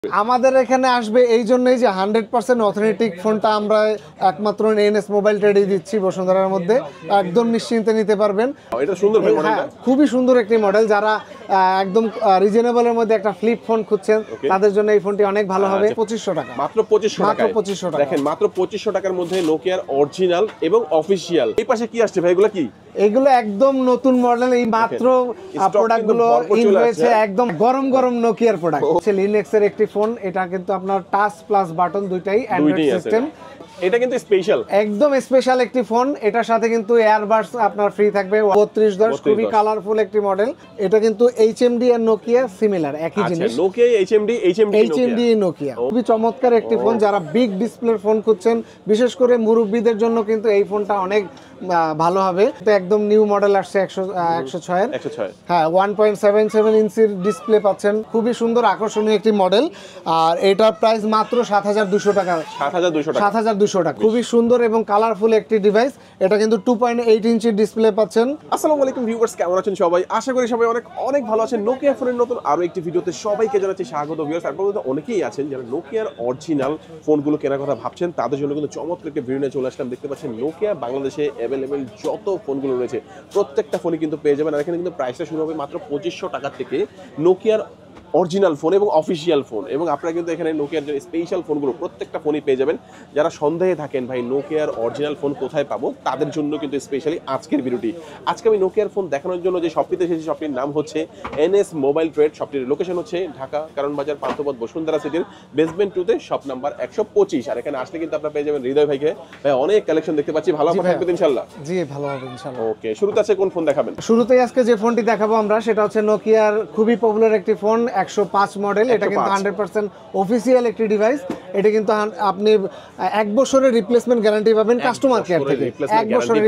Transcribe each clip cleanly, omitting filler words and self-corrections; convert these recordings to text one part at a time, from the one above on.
আমাদের এখানে আসবে এই জন্যই যে 100% অথেন্টিক ফোনটা আমরা একমাত্র এনএস মোবাইল ট্রেডে দিচ্ছি বসুন্ধরার মধ্যে, একদম নিশ্চিন্তে নিতে পারবেন। এটা সুন্দর ভাই মডেলটা। হ্যাঁ, খুবই সুন্দর একটি মডেল। যারা একদম রিজনেবলের মধ্যে একটা ফ্লিপ ফোন খুঁজছেন তাদের জন্য এই ফোনটি অনেক ভালো হবে। 2500 টাকা, মাত্র 2500 টাকা। মাত্র 2500 টাকা। দেখেন মাত্র 2500 টাকার মধ্যে নোকিয়ার অরিজিনাল এবং অফিশিয়াল। এই পাশে কি আসছে ভাই, এগুলো কি? এগুলো একদম নতুন মডেল, এই মাত্র প্রোডাক্টগুলো ইন হয়েছে, একদম গরম গরম নোকিয়ার প্রোডাক্ট। লিনেক্স এর একটি ফোন, এটা কিন্তু আপনার টাচ প্লাস বাটন দুইটাই অ্যান্ড্রয়েড সিস্টেম। এটা কিন্তু স্পেশাল, একদম স্পেশাল একটি ফোন। এটার সাথে কিন্তু এয়ারবাডস আপনার ফ্রি থাকবে 3210, খুবই কালারফুল একটি মডেল। এটা কিন্তু এইচএমডি আর নোকিয়া সিমিলার, একই জিনিস। নোকিয়া এইচএমডি নোকিয়া খুবই চমৎকার একটি ফোন। যারা বিগ ডিসপ্লের ফোন খুঁজছেন, বিশেষ করে মুরব্বীদের জন্য কিন্তু এই ফোনটা অনেক ভালো হবে। এটা একদম নিউ মডেল আসছে 106 এর। হ্যাঁ, 1.77 ইঞ্চির ডিসপ্লে পাচ্ছেন, খুবই সুন্দর আকর্ষণীয় একটি মডেল। আর এটার প্রাইস মাত্র 7200 টাকা। 7200 টাকা, খুবই সুন্দর এবং কালারফুল একটি ডিভাইস। এটা কিন্তু 2.8 ইঞ্চির ডিসপ্লে পাচ্ছেন। আসসালামু আলাইকুম ভিউয়ার্স, কেমন আছেন সবাই? আশা করি সবাই অনেক অনেক ভালো আছেন। নোকিয়া ফোনের নতুন আরো একটি ভিডিওতে সবাইকে জানাচ্ছি স্বাগত। ভিউয়ার্স, আপনারা অনেকেই আছেন যারা নোকিয়ার অরিজিনাল ফোনগুলো কেনার কথা ভাবছেন, তাদের জন্য কিন্তু চমৎকার একটা ভিডিও নিয়ে চলে আসলাম। দেখতে পাচ্ছেন নোকিয়া বাংলাদেশে অ্যাভেলেবেল যত ফোনগুলো রয়েছে প্রত্যেকটা ফোনই কিন্তু পেয়ে যাবেন। আর এখানে কিন্তু প্রাইসটা শুরু হবে মাত্র 2500 টাকা থেকে নোকিয়ার অরিজিনাল ফোন এবং অফিসিয়াল ফোন। এবং আপনারা কিন্তু এখানে নোকিয়ার যে স্পেশাল ফোনগুলো প্রত্যেকটা ফোনই পেয়ে যাবেন। যারা সন্দেহে থাকেন ভাই নোকিয়ার অরিজিনাল ফোন কোথায় পাবো, তাদের জন্য কিন্তু স্পেশালি আজকের ভিডিওটি। আজকে আমি নোকিয়ার ফোন দেখানোর জন্য যে শপটিতে এসেছি, শপটির নাম হচ্ছে এনএস মোবাইল ট্রেড। শপটির লোকেশন হচ্ছে ঢাকা কারণ বাজার পান্থপথ বসুন্ধরা সিটির বেসমেন্ট 2 তে শপ নাম্বার 125। আর এখানে আসলে কিন্তু আপনারা পেয়ে যাবেন হৃদয় ভাইকে। ভাই অনেক কালেকশন দেখতে পাচ্ছি, ভালো হবে ইনশাআল্লাহ। জি, ভালো হবে ইনশাআল্লাহ। ওকে, শুরুতে আছে কোন ফোন দেখাবেন? শুরুতেই আজকে যে ফোনটি দেখাবো আমরা, সেটা হচ্ছে নোকিয়ার খুবই পপুলার একটি ফোন 105 মডেল। এটা কিন্তু 100% অফিসিয়াল একটি ডিভাইস। এটা কিন্তু আপনি 1 বছরের রিপ্লেসমেন্ট গ্যারান্টি পাবেন কাস্টমার কেয়ার থেকে। 1 বছরের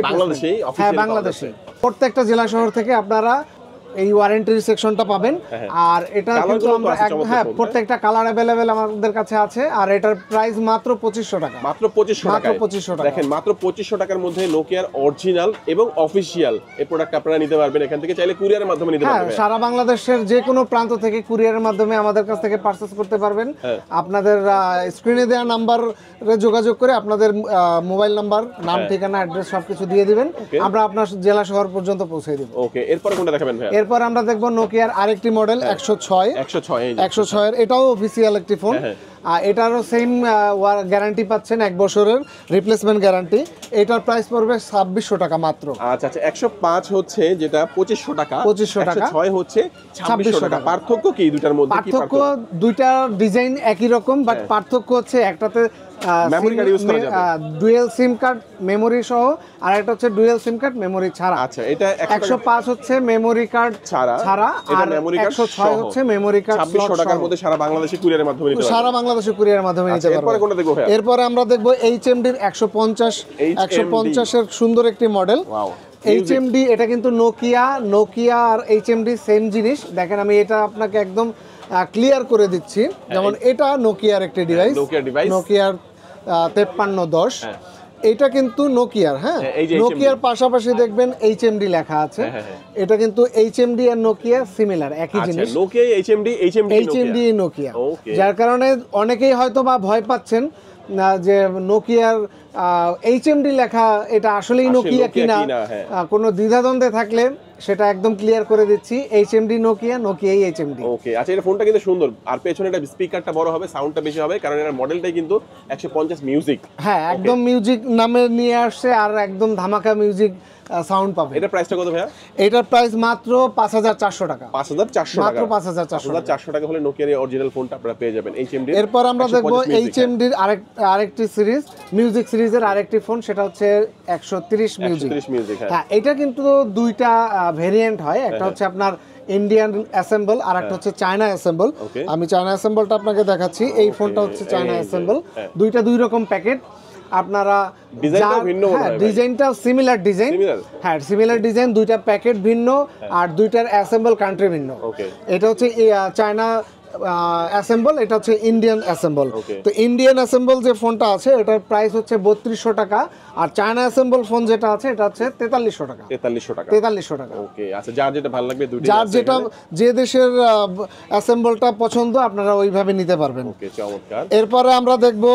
বাংলাদেশে প্রত্যেকটা জেলা শহর থেকে আপনারা এই ওয়ারেন্টি সেকশনটা পাবেন। আর এটা কিন্তু আমরা প্রত্যেকটা কালার अवेलेबल আমাদের কাছে আছে। আর এটার প্রাইস মাত্র 2500 টাকা। মাত্র 2500 টাকা। দেখেন মাত্র 2500 টাকার মধ্যে নোকিয়ার অরিজিনাল এবং অফিশিয়াল এই প্রোডাক্ট আপনারা নিতে পারবেন। এখান থেকে চাইলে কুরিয়ারের মাধ্যমে নিতে পারবেন। হ্যাঁ, সারা বাংলাদেশের যে কোনো প্রান্ত থেকে কুরিয়ারের মাধ্যমে আমাদের কাছ থেকে পারচেজ করতে পারবেন। আপনাদের স্ক্রিনে দেওয়া নাম্বারে যোগাযোগ করে আপনাদের মোবাইল নাম্বার, নাম, ঠিকানা, অ্যাড্রেস সবকিছু দিয়ে দিবেন। আমরা আপনার জেলা শহর পর্যন্ত পৌঁছে দেব। ওকে, এরপর কোনটা দেখাবেন ভাই? এরপর আমরা দেখব নোকিয়ার আরেকটি মডেল 106 এর। এটাও অফিসিয়াল একটি ফোন। এটারও সেম গ্যারান্টি পাচ্ছেন 1 বছরের রিপ্লেসমেন্ট গ্যারান্টি। এটার প্রাইস পড়বে 2600 টাকা মাত্র। আচ্ছা, 105 হচ্ছে যেটা 2500 টাকা, 106 হচ্ছে 2600 টাকা। পার্থক্য কি দুটার মধ্যে? পার্থক্য দুইটা ডিজাইন একই রকম, বাট পার্থক্য হচ্ছে একটাতে মেমরি কার্ড ইউজ করা যাবে, ডুয়াল সিম কার্ড মেমরি সহ, আর একটা হচ্ছে ডুয়াল সিম কার্ড মেমরি ছাড়া। আচ্ছা, এটা 105 হচ্ছে মেমরি কার্ড ছাড়া, আর 106 হচ্ছে মেমরি কার্ড। 2600 টাকার মধ্যে সারা বাংলাদেশে কুরিয়ারের মাধ্যমে নিতে পারবেন। সারা বাংলাদেশে কুরিয়ারের মাধ্যমে নিতে পারবেন। এরপর কোনটা দেখব ভাই? এরপর আমরা দেখব এইচএমডির 150 এর সুন্দর একটি মডেল। Wow, HMD. এটা কিন্তু নোকিয়া আর এইচএমডি সেম জিনিস। দেখেন আমি এটা আপনাকে একদম ক্লিয়ার করে দিচ্ছি। যেমন এটা নোকিয়ার একটি ডিভাইস, নোকিয়ার 5310। এটা কিন্তু নোকিয়ার, নোকিয়ার পাশাপাশি দেখবেন এইচএমডি লেখা আছে। এটা কিন্তু এইচএমডি আর নোকিয়া সিমিলার, একই জিনিস। Nokia HMD Nokia. যার কারণে অনেকেই হয়তো বা ভয় পাচ্ছেন না যে নোকিয়ার এইচএমডি লেখা এটা আসলেই নোকিয়া কিনা। কোনো দ্বিধাদ্বন্দ্বে থাকলে সেটা একদম ক্লিয়ার করে দিচ্ছি, এইচএমডি নোকিয়া, নোকিয়াই এইচএমডি। ওকে, আচ্ছা, এই ফোনটা কিন্তু সুন্দর। আর পেছনে এটা স্পিকারটা বড় হবে, সাউন্ডটা বেশি হবে, কারণ এর মডেলটাই কিন্তু 150 মিউজিক। হ্যাঁ, একদম মিউজিক নামে নিয়ে আসছে, আর একদম ধামাকা মিউজিক সাউন্ড পাবে। এটা প্রাইসটা কত ভাইয়া? এটার প্রাইস মাত্র 5400 টাকা। 5400 টাকা, মাত্র 5400 টাকা হলে নোকিয়ার এই অরিজিনাল ফোনটা আপনারা পেয়ে যাবেন এইচএমডি। এরপর আমরা দেখব এইচএমডির আরেকটি সিরিজ, মিউজিক সিরিজের আরেকটি ফোন, সেটা হচ্ছে 130 মিউজিক। হ্যাঁ, এটা কিন্তু দুইটা ভেরিয়েন্ট হয়। একটা হচ্ছে আপনার ইন্ডিয়ান অ্যাসেম্বল, আর একটা হচ্ছে চায়না অ্যাসেম্বল। আমি চায়না অ্যাসেম্বলটা আপনাকে দেখাচ্ছি। এই ফোনটা হচ্ছে চায়না অ্যাসেম্বল। দুইটা দুই রকম প্যাকেট। আপনারা ডিজাইনটা সিমিলার ডিজাইন, হ্যাঁ সিমিলার ডিজাইন, দুইটা প্যাকেট ভিন্ন, আর দুইটার অ্যাসেম্বল কান্ট্রি ভিন্ন। এটা হচ্ছে চায়না অ্যাসেম্বল, এটা হচ্ছে ইন্ডিয়ান অ্যাসেম্বল। Okay. তো ইন্ডিয়ান অ্যাসেম্বল যে ফোনটা আছে এটার প্রাইস হচ্ছে 3200 টাকা, আর চায়না অ্যাসেম্বল ফোন যেটা আছে এটা হচ্ছে 4300 টাকা। 4300 টাকা। 4300 টাকা। ওকে, আচ্ছা, যার যেটা ভালো লাগবে দুইটাই যার আছে যেটা এখানে। যে দেশের অ্যাসেম্বলটা পছন্দ আপনারা ওইভাবে নিতে পারবেন। ওকে, চমৎকার। এরপরে আমরা দেখব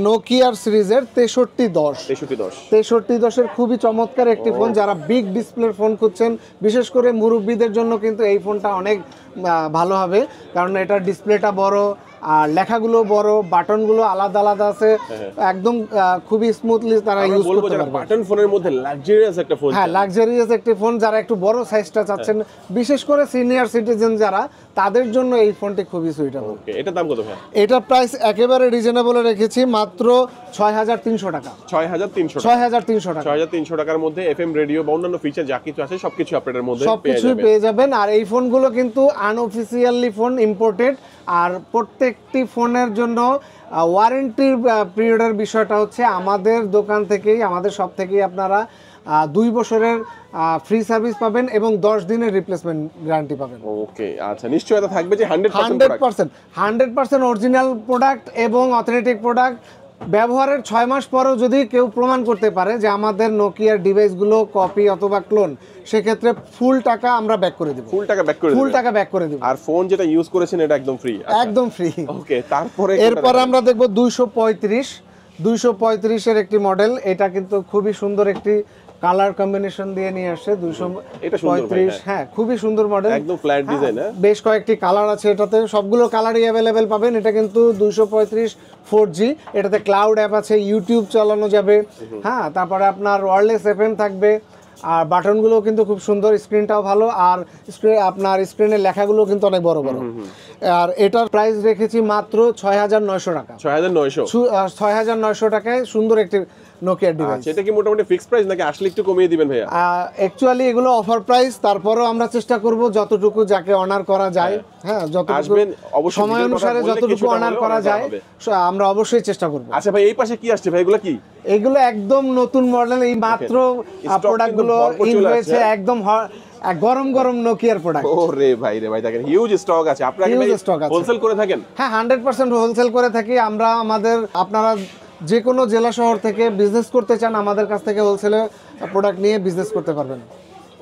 নোকিয়ার সিরিজের 6310। 6310। 6310-এর খুবই চমৎকার একটি ফোন, যারা বিগ ডিসপ্লের ফোন খুঁজছেন, বিশেষ করে মুরব্বীদের জন্য কিন্তু এই ফোনটা অনেক ভালো হবে, কারণ এটার ডিসপ্লেটা বড় আর লেখাগুলো বড়, বাটনগুলো আলাদা আলাদা আছে, একদম খুবই স্মুথলি তারা আমরা ইউজ বলবো করতে যারা পারবে। বাটন ফোনের মধ্যে লাক্সারিয়াস একটা ফোন হ্যাঁ, লাক্সারিয়াস একটি ফোন, যারা একটু বড় সাইজটা চাচ্ছেন, বিশেষ করে সিনিয়র সিটিজেন যারা, তাদের জন্য এই ফোনটি খুবই সুইটেবল। ওকে, এটার দাম কত ভাই? এটা প্রাইস একেবারে রিজনেবলে রেখেছি, মাত্র 6300 টাকা। 6300 টাকা। 6300 টাকা 6300 টাকার মধ্যে এফএম রেডিও বা অন্যান্য ফিচার যা কিছু আছে সবকিছু আপনাদের মধ্যে পেয়ে সবকিছুই যাবেন। পেয়ে যাবেন। আর এই ফোনগুলো কিন্তু আনঅফিসিয়ালি ফোন, ইম্পোর্টেড, আর প্রত্যেকটি ফোনের জন্য ওয়ারেন্টির পিরিয়ডের বিষয়টা হচ্ছে আমাদের দোকান থেকেই, আমাদের সব থেকেই আপনারা 2 বছরের ফ্রি সার্ভিস পাবেন এবং 10 দিনের রিপ্লেসমেন্ট গ্যারান্টি পাবেন। ওকে, আচ্ছা, নিশ্চয়তা থাকবে যে 100% 100% অরিজিনাল প্রোডাক্ট এবং অথেন্টিক প্রোডাক্ট। ব্যবহারের 6 মাস পরেও যদি কেউ প্রমাণ করতে পারে যে আমাদের নোকিয়ার ডিভাইসগুলো কপি অথবা ক্লোন, সেক্ষেত্রে ফুল টাকা আমরা ব্যাক করে দেব। ফুল টাকা ব্যাক করে ফুল দিবেন। টাকা ব্যাক করে দেব, আর ফোন যেটা ইউজ করেছেন এটা একদম ফ্রি। একদম ফ্রি। ওকে, তারপরে এরপর আমরা দেখব 235 এর একটি মডেল। এটা কিন্তু খুবই সুন্দর একটি কালার কম্বিনেশন দিয়ে নিয়ে আসছে। এটা সুন্দর ভাই, 235, হ্যাঁ, খুবই সুন্দর মডেল, একদম ফ্ল্যাট ডিজাইন। হ্যাঁ, বেশ কয়েকটি কালার আছে এটাতে, সবগুলো কালারই অ্যাভেলেবেল পাবেন। এটা কিন্তু 235 4G, এটাতে ক্লাউড অ্যাপ আছে, ইউটিউব চালানো যাবে, হ্যাঁ, তারপরে আপনার ওয়্যারলেস এফএম থাকবে, আর বাটনগুলো কিন্তু খুব সুন্দর, স্ক্রিনটাও ভালো, আর আপনার স্ক্রিনের লেখাগুলো কিন্তু অনেক বড় বড়। আর এটার প্রাইস রেখেছি মাত্র 6900 টাকা। 6900। 6900 টাকায় সুন্দর একটি নোকিয়ার ডিভাইস। আচ্ছা, এটা কি মোটামুটি ফিক্সড প্রাইস নাকি আসলে একটু কমিয়ে দিবেন ভাইয়া? অ্যাকচুয়ালি এগুলো অফার প্রাইস, তারপরেও আমরা চেষ্টা করব যতটুকু যাকে অনার করা যায়, হ্যাঁ, যতটুকু আসবেন অবশ্যই, সময় অনুসারে যতটুকু অনার করা যায় আমরা অবশ্যই চেষ্টা করব। আচ্ছা ভাই, এই পাশে কি আসছে ভাই? এগুলো কি? এগুলো একদম নতুন মডেল, এই মাত্র প্রোডাক্টগুলো ইন হয়েছে, একদম গরম গরম নোকিয়ার প্রোডাক্ট। ওরে ভাই রে ভাই, দেখেন হিউজ স্টক আছে। আপনারা কি হোলসেল করে থাকেন? হ্যাঁ, 100% হোলসেল করে থাকি আমরা। আপনারা যে কোনো জেলা শহর থেকে বিজনেস করতে চান, আমাদের কাছ থেকে হোলসেলে প্রোডাক্ট নিয়ে বিজনেস করতে পারবেন।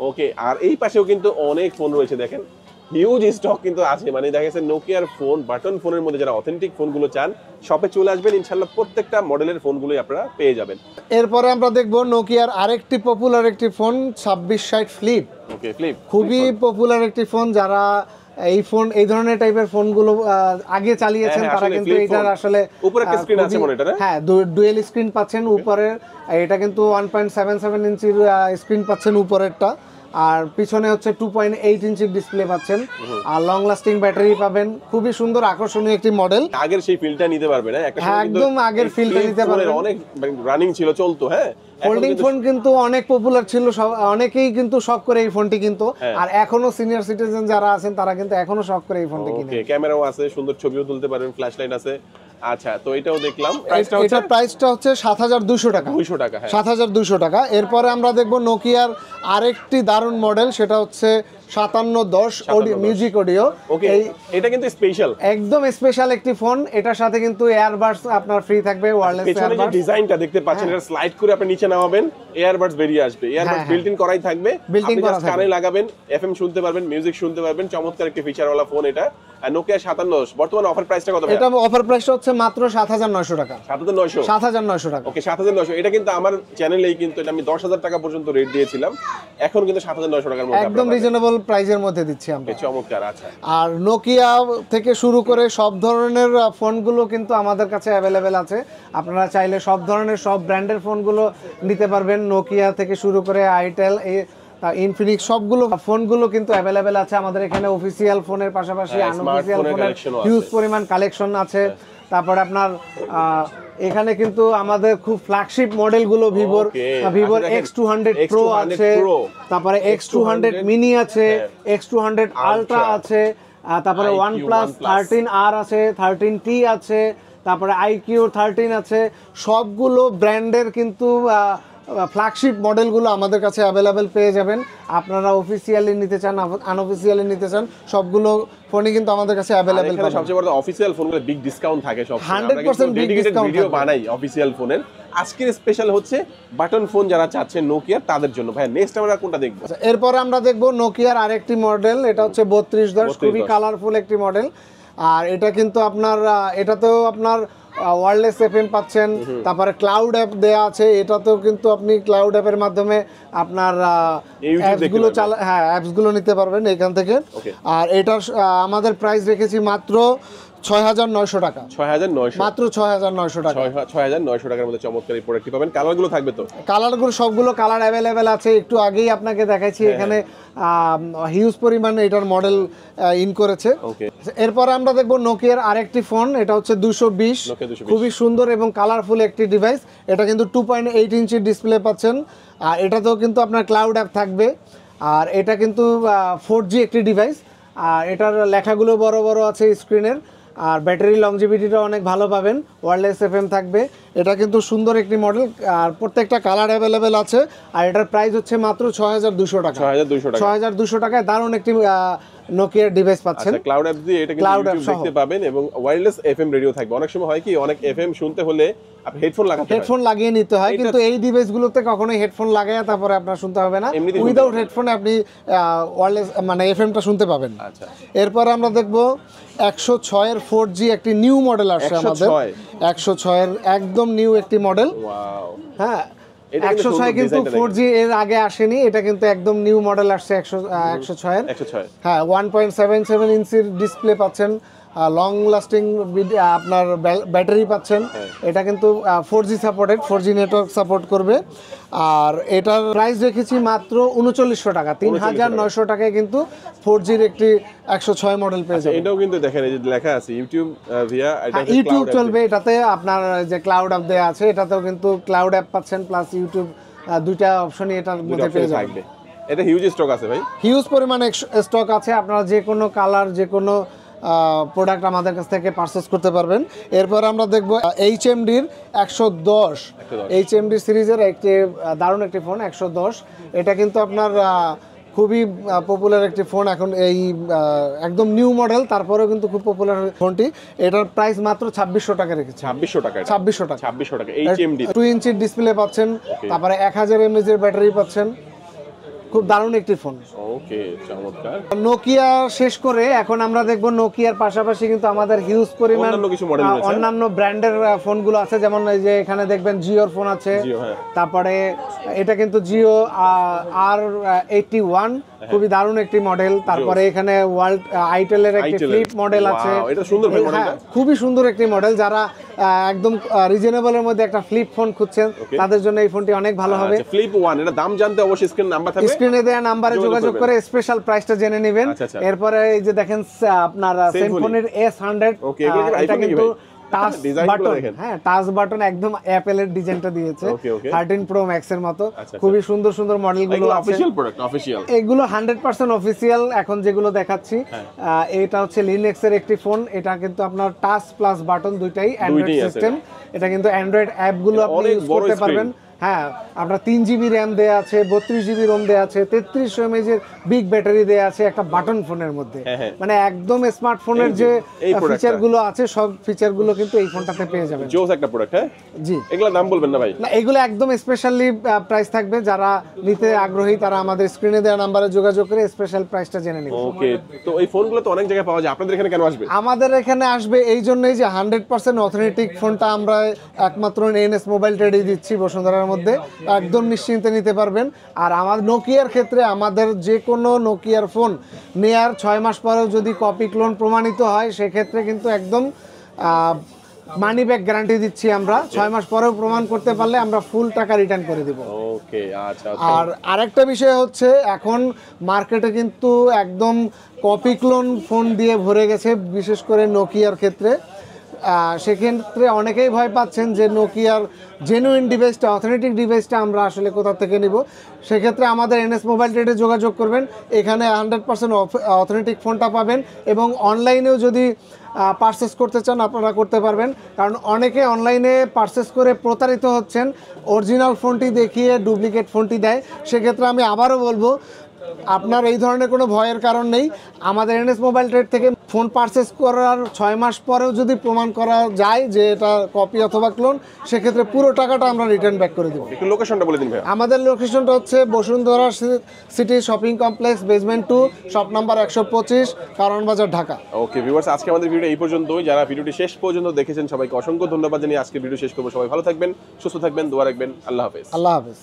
ওকে, আর এই পাশেও কিন্তু অনেক ফোন রয়েছে, দেখেন হিউজ স্টক কিন্তু আছে। মানে দেখা গেছে নোকিয়ার ফোন, বাটন ফোনের মধ্যে যারা অথেন্টিক ফোনগুলো চান, শপে চলে আসবেন, ইনশাআল্লাহ প্রত্যেকটা মডেলের ফোনগুলোই আপনারা পেয়ে যাবেন। এরপরে আমরা দেখব নোকিয়ার আরেকটি পপুলার একটি ফোন 2660 ফ্লিপ। ওকে, ফ্লিপ খুবই পপুলার একটি ফোন। যারা এই ধরনের টাইপের ফোনগুলো আগে চালিয়েছেন তারা কিন্তু এটার আসলে উপরে একটা স্ক্রিন আছে মনিটরে। হ্যাঁ, ডুয়েল স্ক্রিন পাচ্ছেন উপরে। এটা কিন্তু 1.77 ইঞ্চির স্ক্রিন পাচ্ছেন উপরেরটা, আর পিছনে হচ্ছে 2.8 ইঞ্চির ডিসপ্লে পাচ্ছেন, আর লং লাস্টিং ব্যাটারি পাবেন। খুবই সুন্দর আকর্ষণীয় একটি মডেল। আগের সেই ফিলটা নিতে পারবেন। হ্যাঁ, একদম আগের ফিলটা নিতে পারবেন। অনেক রানিং ছিল, চলতো। হ্যাঁ, ফোল্ডিং ফোন কিন্তু অনেক পপুলার ছিল, অনেকেই কিন্তু শখ করে এই ফোনটি কিন্তু, আর এখনো সিনিয়র সিটিজেন যারা আছেন তারা কিন্তু এখনো শখ করে এই ফোনটি কিনে। ওকে, ক্যামেরাও আছে, সুন্দর ছবিও তুলতে পারবেন, ফ্ল্যাশ লাইট আছে। আচ্ছা, তো এটাও দেখলাম। এটার প্রাইসটা হচ্ছে 7200 টাকা। 200 টাকা, হ্যাঁ, 7200 টাকা। এরপরে আমরা দেখব নোকিয়ার আরেকটি দারুণ মডেল, সেটা হচ্ছে 5710 মিউজিক অডিও। ওকে, এটা কিন্তু স্পেশাল, একদম স্পেশাল একটি ফোন। এটার সাথে কিন্তু এয়ারবাডস আপনার ফ্রি থাকবে, ওয়্যারলেস এয়ারবাডস। যে ডিজাইনটা দেখতে পাচ্ছেন, এটা স্লাইড করে আপনি নিচে নামাবেন, এয়ারবাডস বেরিয়ে আসবে। এয়ারবাডস বিল্ট ইন করাই থাকবে, আপনি জাস্ট কানে লাগাবেন, এফএম শুনতে পারবেন, মিউজিক শুনতে পারবেন। চমৎকার একটি ফিচারওয়ালা ফোন এটা, নোকিয়া 5710। বর্তমানে অফার প্রাইসটা কত? এটা অফার প্রাইসটা হচ্ছে মাত্র 7900 টাকা। 7900 7900 টাকা। ওকে, 7900। এটা কিন্তু আমার চ্যানেলেই কিন্তু এটা আমি 10000 টাকা পর্যন্ত রেট দিয়েছিলাম, এখন কিন্তু 7900 টাকার মধ্যে একদম রিজনেবল প্রাইসের মধ্যে দিচ্ছি আমরা। চমৎকার। আচ্ছা, আর নোকিয়া থেকে শুরু করে সব ধরনের ফোনগুলো কিন্তু আমাদের কাছে অ্যাভেলেবেল আছে। আপনারা চাইলে সব ধরনের সব ব্র্যান্ডের ফোনগুলো নিতে পারবেন। নোকিয়া থেকে শুরু করে আইটেল, ইনফিনিক্স, সবগুলো ফোনগুলো কিন্তু অ্যাভেলেবেল আছে আমাদের এখানে। অফিসিয়াল ফোনের পাশাপাশি আনঅফিসিয়াল ফোনের হিউজ পরিমাণ কালেকশন আছে। তারপরে আপনার এখানে কিন্তু আমাদের খুব ফ্ল্যাগশিপ মডেলগুলো ভিভোর X200 Pro আছে, তারপরে X200 মিনি আছে, X200 আলট্রা আছে, তারপরে OnePlus 13R আছে, 13T আছে, তারপরে IQ 13 আছে। সবগুলো ব্র্যান্ডের কিন্তু ফ্ল্যাগশিপ মডেলগুলো আমাদের কাছে অ্যাভেলেবেল পেয়ে যাবেন। আপনারা অফিসিয়ালি নিতে চান, আনঅফিসিয়ালি নিতে চান, সবগুলো ফোনই কিন্তু আমাদের কাছে অ্যাভেলেবেল এখানে সবচেয়ে বড় অফিসিয়াল ফোনগুলো বিগ ডিসকাউন্ট থাকে সব 100% বিগ ডিসকাউন্ট ভিডিও বানাই অফিসিয়াল ফোনের। আজকের স্পেশাল হচ্ছে বাটন ফোন যারা চাচ্ছেন নোকিয়া তাদের জন্য। ভাই নেক্সট আমরা কোনটা দেখব? এরপরে আমরা দেখব নোকিয়ার আরেকটি মডেল, এটা হচ্ছে 3210, খুবই কালারফুল একটি মডেল। আর এটা কিন্তু আপনার এটাতেও আপনার ওয়্যারলেস এফএম পাচ্ছেন, তারপরে ক্লাউড অ্যাপ দেয়া আছে। এটাতেও কিন্তু আপনি ক্লাউড অ্যাপের মাধ্যমে আপনার অ্যাপসগুলো অ্যাপসগুলো নিতে পারবেন এখান থেকে। আর এটার আমাদের প্রাইস রেখেছি মাত্র ৬৯০০ টাকা। ৬৯০০ মাত্র ৬৯০০ টাকা। ৬৯০০ টাকার মধ্যে চমৎকার এই প্রোডাক্টটি পাবেন। কালারগুলো থাকবে তো? কালারগুলো সবগুলো কালার অ্যাভেলেবেল আছে। একটু আগেই আপনাকে দেখাচ্ছি এখানে হিউজ পরিমাণে এটার মডেল ইন করেছে। এরপর আমরা দেখব নোকিয়ার আরেকটি ফোন, এটা হচ্ছে 220, খুবই সুন্দর এবং কালারফুল একটি ডিভাইস। এটা কিন্তু 2.8 ইঞ্চির ডিসপ্লে পাচ্ছেন। আর এটাতেও কিন্তু আপনার ক্লাউড অ্যাপ থাকবে। আর এটা কিন্তু 4G একটি ডিভাইস। আর এটার লেখাগুলো বড় বড় আছে স্ক্রিনের। আর ব্যাটারি লংজিভিটিটা অনেক ভালো পাবেন, ওয়্যারলেস এফএম থাকবে। এটা কিন্তু সুন্দর একটি মডেল, আর প্রত্যেকটা কালার অ্যাভেলেবেল আছে। আর এটার প্রাইস হচ্ছে মাত্র ৬২০০ টাকা। ৬২০০ টাকায় দারুণ একটি নোকিয়ার ডিভাইস পাচ্ছেন। ক্লাউড অ্যাপ দিয়ে এটা কিন্তু ইউটিউব দেখতে পাবেন এবং ওয়্যারলেস এফএম রেডিও থাকবে। অনেক সময় হয় কি অনেক এফএম শুনতে হলে আপনি হেডফোন লাগিয়ে নিতে হয়, কিন্তু এই ডিভাইসগুলোতে কখনোই হেডফোন লাগায় তারপরে আপনার শুনতে হবে না, উইদাউট হেডফোনে আপনি ওয়্যারলেস মানে এফএমটা শুনতে পাবেন। আচ্ছা, এরপর আমরা দেখব 106 এর 4G একটি নিউ মডেল আসছে আমাদের। 106 এর একদম নিউ একটি মডেল। ওয়াও, হ্যাঁ 106 কিন্তু 4G এর আগে আসেনি, এটা কিন্তু একদম নিউ মডেল আসছে 106 এর। হ্যাঁ 1.77 ইঞ্চির ডিসপ্লে পাচ্ছেন, লং লাস্টিং আপনার ব্যাটারি পাচ্ছেন। এটা কিন্তু 4G supported, 4G network support করবে। আর এটার প্রাইস রেখেছি মাত্র ৩৯০০ টাকা। ৩৯০০ টাকায় কিন্তু 4Gর একটি 106 মডেল পেয়ে যাবেন। এটাও কিন্তু দেখেন এই যে লেখা আছে ইউটিউব ভিয়া, এটা ইউটিউব চলবে এটাতে। আপনার যে ক্লাউড অ্যাপ দেয়া আছে এটাতেও কিন্তু ক্লাউড অ্যাপ পাচ্ছেন প্লাস ইউটিউব, দুইটা অপশনই এটার মধ্যে পেয়ে যাবেন। এটা হিউজ স্টক আছে ভাই, হিউজ পরিমাণে স্টক আছে। আপনারা যে কোনো কালার যে কোনো প্রোডাক্ট আমাদের কাছ থেকে পারচেজ করতে পারবেন। এরপর আমরা দেখব HMDর 110, HMD সিরিজের একটি দারুণ একটি ফোন 110। এটা কিন্তু আপনার খুবই পপুলার একটি ফোন এখন, এই একদম নিউ মডেল, তারপরেও কিন্তু খুব পপুলার ফোনটি। এটার প্রাইস মাত্র ২৬০০ টাকা রেখেছে। ২৬০০ টাকা। ২৬০০ টাকা। HMD 2 ইঞ্চির ডিসপ্লে পাচ্ছেন, তারপরে 1000 mAh এর ব্যাটারি পাচ্ছেন। খুব দারুণ একটি ফোন। ওকে, চমৎকার। নোকিয়া শেষ করে এখন আমরা দেখব নোকিয়ার পাশাপাশি কিন্তু আমাদের হিউজ পরিমাণ অন্যান্য ব্র্যান্ডের ফোনগুলো আছে। যেমন এই যে এখানে দেখবেন জিওর ফোন আছে, তারপরে এটা কিন্তু জিও R81, খুবই দারুণ একটি মডেল। তারপরে এখানে ওয়ার্ল্ড আইটেলের একটি ফ্লিপ মডেল আছে, এটা সুন্দর ভাই মডেলটা, খুবই সুন্দর একটি মডেল। যারা একদম রিজনেবলের মধ্যে একটা ফ্লিপ ফোন খুঁজছেন তাদের জন্য এই ফোনটি অনেক ভালো হবে। ফ্লিপ 1, এটা দাম জানতে অবশ্যই স্ক্রিন নাম্বার থাকবে, স্ক্রিনে দেয়া নাম্বারে যোগাযোগ করে স্পেশাল প্রাইসটা জেনে নেবেন। এরপরে এই যে দেখেন আপনার সেমফোনের S100, এটা কিন্তু টাচ বাটন, হ্যাঁ টাচ বাটন একদম অ্যাপেলের ডিজাইনটা দিয়েছে 13 প্রো ম্যাক্স এর মতো। খুবই সুন্দর সুন্দর মডেলগুলো আছে। অফিশিয়াল প্রোডাক্ট, অফিশিয়াল এগুলো 100% অফিশিয়াল। এখন যেগুলো দেখাচ্ছি এটা হচ্ছে লিনাক্স এর একটি ফোন। এটা কিন্তু আপনার টাচ প্লাস বাটন দুইটাই অ্যান্ড্রয়েড সিস্টেম। এটা কিন্তু অ্যান্ড্রয়েড অ্যাপগুলো আপনি ইউজ করতে পারবেন। হ্যাঁ, আপনার 3GB র্যাম দেয়া আছে, 32GB রোম দেয়া আছে, 3300 mAh এর বিগ ব্যাটারি দেয়া আছে একটা বাটন ফোনের মধ্যে। মানে একদম স্মার্টফোনের যে ফিচারগুলো আছে সব ফিচারগুলো কিন্তু এই ফোনটাতে পেয়ে যাবেন। জোস একটা প্রোডাক্ট। হ্যাঁ জি, এগুলোর দাম বলবেন না ভাই? না, এগুলো একদম স্পেশালি প্রাইস থাকবে। যারা নিতে আগ্রহী তারা আমাদের স্ক্রিনে দেওয়া নম্বরে যোগাযোগ করে স্পেশাল প্রাইসটা জেনে নেবেন। ওকে, তো এই ফোনগুলো তো অনেক জায়গায় পাওয়া যায়, আপনাদের এখানে কেন আসবে? আমাদের এখানে আসবে এই জন্যই যে 100% অথেন্টিক ফোনটা আমরা একমাত্র এনএস মোবাইল ট্রেডে দিচ্ছি বসুন্ধরার মধ্যে, একদম নিশ্চিন্তে নিতে পারবেন। আর আমার নোকিয়ার ক্ষেত্রে আমাদের যে কোনো নোকিয়ার ফোন নেয়ার 6 মাস পরেও যদি কপি ক্লোন প্রমাণিত হয় সেক্ষেত্রে কিন্তু একদম মানি ব্যাক গ্যারান্টি দিচ্ছি আমরা। 6 মাস পরেও প্রমাণ করতে পারলে আমরা ফুল টাকা রিটার্ন করে দিব। ওকে, আচ্ছা। আর আরেকটা বিষয় হচ্ছে এখন মার্কেটে কিন্তু একদম কপি ক্লোন ফোন দিয়ে ভরে গেছে, বিশেষ করে নোকিয়ার ক্ষেত্রে। সেক্ষেত্রে অনেকেই ভয় পাচ্ছেন যে নোকিয়ার জেনুইন ডিভাইসটা, অথেন্টিক ডিভাইসটা আমরা আসলে কোথা থেকে নিব। সেক্ষেত্রে আমাদের এনএস মোবাইল ট্রেডে যোগাযোগ করবেন, এখানে 100% অথেন্টিক ফোনটা পাবেন। এবং অনলাইনেও যদি পারচেস করতে চান আপনারা করতে পারবেন, কারণ অনেকে অনলাইনে পারচেস করে প্রতারিত হচ্ছেন, অরিজিনাল ফোনটি দেখিয়ে ডুপ্লিকেট ফোনটি দেয়। সেক্ষেত্রে আমি আবারও বলবো, আপনার এই ধরনের কোনো ভয়ের কারণ নেই। আমাদের এনএস মোবাইল ট্রেড থেকে ফোন পারচেস করার 6 মাস পরেও যদি প্রমাণ করা যায় যে এটা কপি অথবা ক্লোন, সেক্ষেত্রে পুরো টাকাটা আমরা রিটার্ন ব্যাক করে দেবো। একটু লোকেশনটা বলে দিন ভাই। আমাদের লোকেশনটা হচ্ছে Bashundhara city shopping complex, basement 2, shop number 125, কারণ বাজার, ঢাকা। ওকে ভিউয়ার্স, আজকে আমাদের ভিডিও এই পর্যন্তই। যারা ভিডিওটি শেষ পর্যন্ত দেখেছেন সবাইকে অসংখ্য ধন্যবাদ জানিয়ে আজকে ভিডিও শেষ করবো। সবাই ভালো থাকবেন, সুস্থ থাকবেন, দোয়া রাখবেন। আল্লাহ হাফেজ। আল্লাহ হাফেজ।